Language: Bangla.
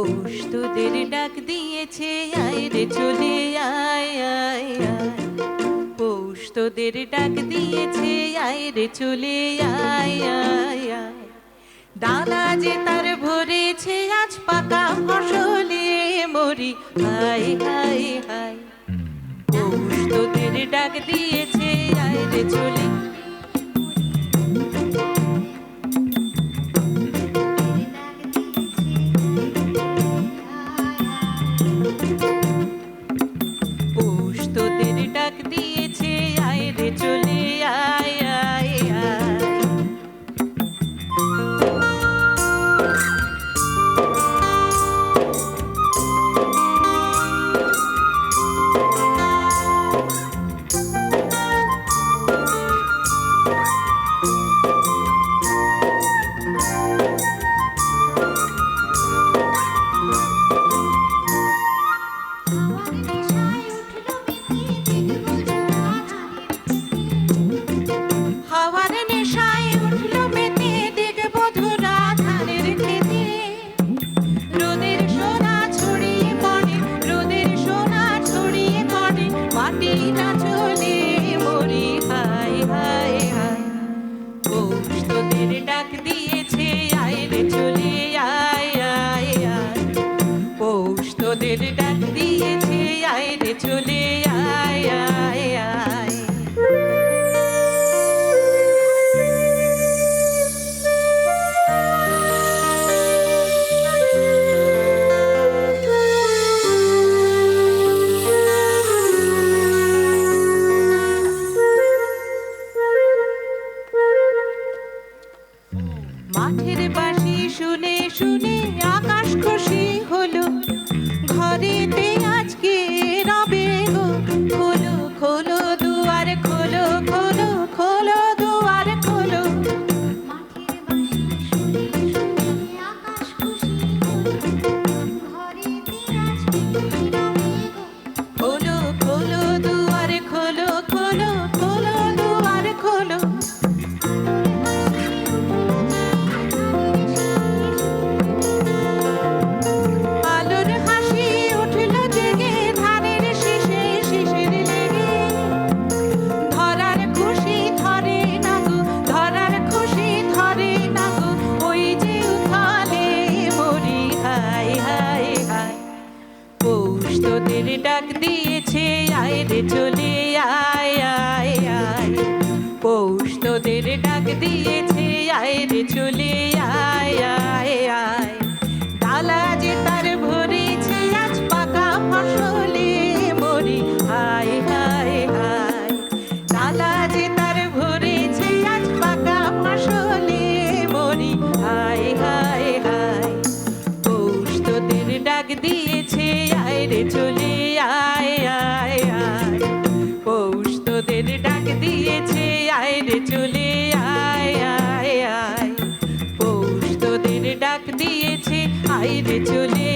পৌষ তোদের ডাক দিয়েছে, আয় রে চলে আয় আয় আয়। পৌষ তোদের ডাক দিয়েছে, আয় রে চলে আয় আয় আয়। ডালা যে তার ভরেছে আজ পাকা ফসলে মরি, হায় হায় হায়। পৌষ তোদের ডাক দিয়েছে, আয় রে চলে। পৌষ তোদের ডাক দিয়েছে, আয় রে চলে আয় আয় আয়। হাওয়ার নেশায় উঠলো মেতে, দেখবো ধরা ধানের খেতে। রোদের সোনা ছড়িয়ে পড়ে, রোদের সোনা ছড়িয়ে পড়ে, মাটিটা চলে মরি, হায় হায় হায়। পৌষ তোদের ডাক দিয়েছে, আয় রে চলে আয় আয় আয়। পৌষ তোদের ডাক দিয়েছে, আয় রে চলে আয় আয় আয়। মাঠের বাঁশি শুনে শুনে আকাশ খুশি হলো, ঘরেতে আজকে রবে গো। খোলো খোলো দুয়ার খোলো, খোলো খোলো দুয়ার খোলো। খোলো খোলো দুয়ার খোলো, খোলো খোলো দুয়ার খোলো। আলোর হাসি উঠলো জেগে, ধানের শীষে শিশির লেগে। ধরার খুশি ধরে না গো, ধরার খুশি ধরে না গো, ওই যে উথালে মরি, হায় হায় হায়। পৌষ তোদের ডাক দিয়েছে, আয় রে চলে আয় আয় আয়। পৌষ তোদের ডাক দিয়েছে, আয় রে চলে আয় আয় আয়। ডালা যে তার ভরেছে আজ পাকা ফসলে মরি, হায় হায় হায়। ডালা যে তার ভরেছে আজ পাকা ফসলে মরি, হায় হায় হায়। পৌষ তোদের ডাক দিয়েছে, আয় রে চলে আয় আয় আয়। পৌষ তোদের ডাক দিয়েছে, আয় রে চলে আয় আয় আয়। পৌষ তোদের ডাক দিয়েছে, আয় রে চলে